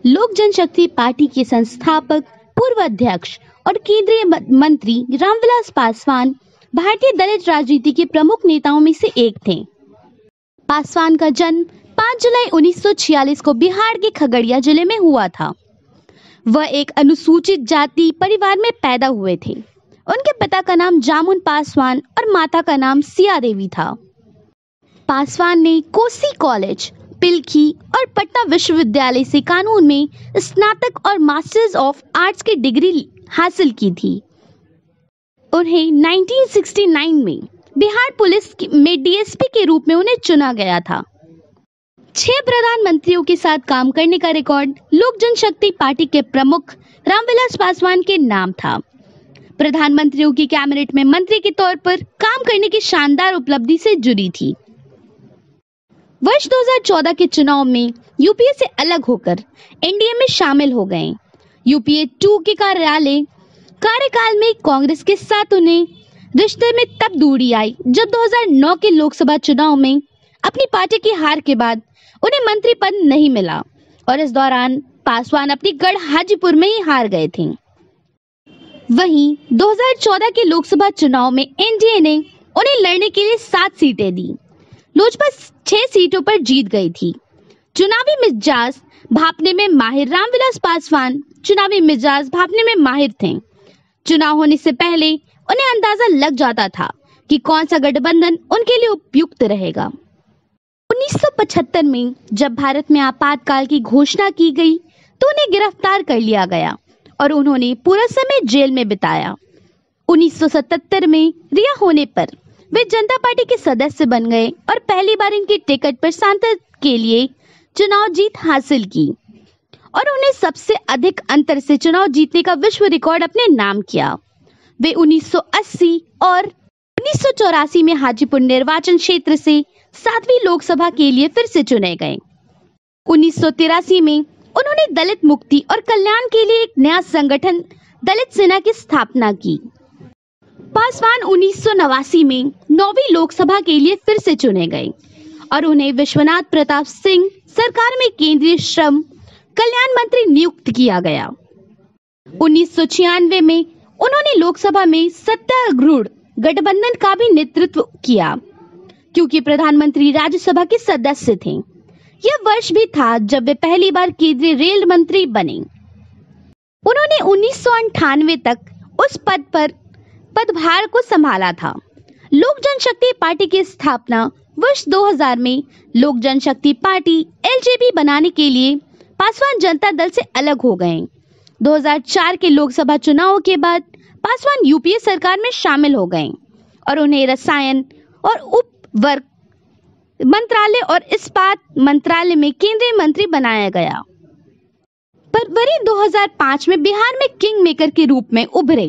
लोक जनशक्ति पार्टी के संस्थापक, पूर्व अध्यक्ष और केंद्रीय मंत्री रामविलास पासवान भारतीय दलित राजनीति के प्रमुख नेताओं में से एक थे। पासवान का जन्म 5 जुलाई 1946 को बिहार के खगड़िया जिले में हुआ था। वह एक अनुसूचित जाति परिवार में पैदा हुए थे। उनके पिता का नाम जामुन पासवान और माता का नाम सिया देवी था। पासवान ने कोसी कॉलेज, पिलखी और पटना विश्वविद्यालय से कानून में स्नातक और मास्टर्स ऑफ आर्ट्स की डिग्री हासिल की थी। उन्हें 1969 में बिहार पुलिस में डीएसपी के रूप में उन्हें चुना गया था। 6 प्रधानमंत्रियों के साथ काम करने का रिकॉर्ड लोक जनशक्ति पार्टी के प्रमुख रामविलास पासवान के नाम था। प्रधानमंत्रियों की कैबिनेट में मंत्री के तौर पर काम करने की शानदार उपलब्धि से जुड़ी थी। वर्ष 2014 के चुनाव में यूपीए से अलग होकर एनडीए में शामिल हो गए। यूपीए 2 के कार्यकाल में कांग्रेस के साथ उन्हें रिश्ते में तब दूरी आई जब 2009 के लोकसभा चुनाव में अपनी पार्टी की हार के बाद उन्हें मंत्री पद नहीं मिला और इस दौरान पासवान अपनी गढ़ हाजीपुर में ही हार गए थे। वहीं 2014 के लोकसभा चुनाव में एनडीए ने उन्हें लड़ने के लिए 7 सीटें दी। लोजपा 6 सीटों पर जीत गई थी। चुनावी मिजाज भांपने में माहिर रामविलास पासवान चुनावी मिजाज भांपने में माहिर थे। चुनाव होने से पहले उन्हें अंदाजा लग जाता था कि कौन सा गठबंधन उनके लिए उपयुक्त रहेगा। 1975 में जब भारत में आपातकाल की घोषणा की गई तो उन्हें गिरफ्तार कर लिया गया और उन्होंने पूरा समय जेल में बिताया। 1977 में रिहा होने पर वे जनता पार्टी के सदस्य बन गए और पहली बार इनकी टिकट पर सांसद के लिए चुनाव जीत हासिल की और उन्हें सबसे अधिक अंतर से चुनाव जीतने का विश्व रिकॉर्ड अपने नाम किया। वे 1980 और 1984 में हाजीपुर निर्वाचन क्षेत्र से 7वीं लोकसभा के लिए फिर से चुने गए। 1983 में उन्होंने दलित मुक्ति और कल्याण के लिए एक नया संगठन दलित सेना की स्थापना की। पासवान 1989 में 9वीं लोकसभा के लिए फिर से चुने गए और उन्हें विश्वनाथ प्रताप सिंह सरकार में केंद्रीय श्रम कल्याण मंत्री नियुक्त किया गया। 1996 में उन्होंने लोकसभा में सत्तारूढ़ गठबंधन का भी नेतृत्व किया क्योंकि प्रधानमंत्री राज्यसभा के सदस्य थे। यह वर्ष भी था जब वे पहली बार केंद्रीय रेल मंत्री बने। उन्होंने 1998 तक उस पदभार को संभाला था। लोक जनशक्ति पार्टी की स्थापना वर्ष 2000 में लोक जनशक्ति पार्टी एलजेपी बनाने के लिए पासवान जनता दल से अलग हो गए। 2004 के लोकसभा चुनाव के बाद पासवान यूपीए सरकार में शामिल हो गए और उन्हें रसायन और उपवर्ग मंत्रालय और इस्पात मंत्रालय में केंद्रीय मंत्री बनाया गया। फरवरी 2005 में बिहार में किंग मेकर के रूप में उभरे।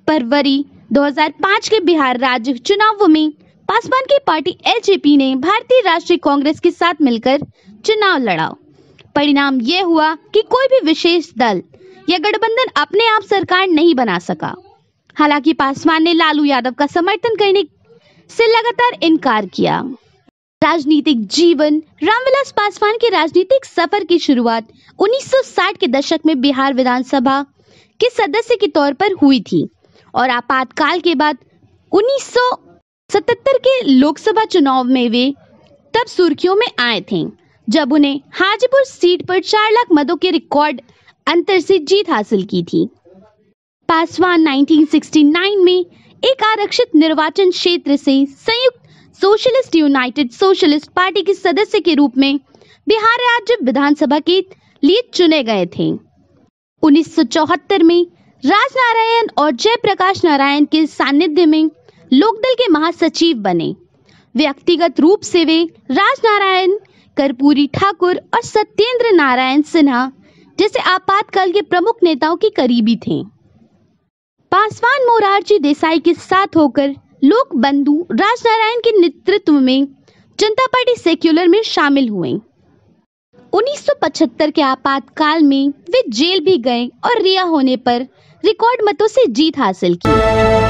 फरवरी 2005 के बिहार राज्य चुनावों में पासवान की पार्टी एलजेपी ने भारतीय राष्ट्रीय कांग्रेस के साथ मिलकर चुनाव लड़ा। परिणाम यह हुआ कि कोई भी विशेष दल या गठबंधन अपने आप सरकार नहीं बना सका। हालांकि पासवान ने लालू यादव का समर्थन करने से लगातार इनकार किया। राजनीतिक जीवन रामविलास पासवान के राजनीतिक सफर की शुरुआत 1960 के दशक में बिहार विधानसभा के सदस्य के तौर पर हुई थी और आपातकाल के बाद 1977 के लोकसभा चुनाव में वे तब सुर्खियों में आए थे जब उन्हें हाजीपुर सीट पर 4 लाख मतों के रिकॉर्ड अंतर से जीत हासिल की थी। पासवान 1969 में एक आरक्षित निर्वाचन क्षेत्र से संयुक्त सोशलिस्ट यूनाइटेड सोशलिस्ट पार्टी के सदस्य के रूप में बिहार राज्य विधानसभा के लिए चुने गए थे। 1974 में राजनारायण और जयप्रकाश नारायण के सानिध्य में लोकदल के महासचिव बने। व्यक्तिगत रूप से वे राजनारायण, कर्पूरी ठाकुर और सत्येंद्र नारायण सिन्हा जैसे आपातकाल के प्रमुख नेताओं के करीबी थे। पासवान मोरारजी देसाई के साथ होकर लोक बंधु राजनारायण के नेतृत्व में जनता पार्टी सेक्युलर में शामिल हुए। 1975 के आपातकाल में वे जेल भी गए और रिहा होने पर रिकॉर्ड मतों से जीत हासिल की।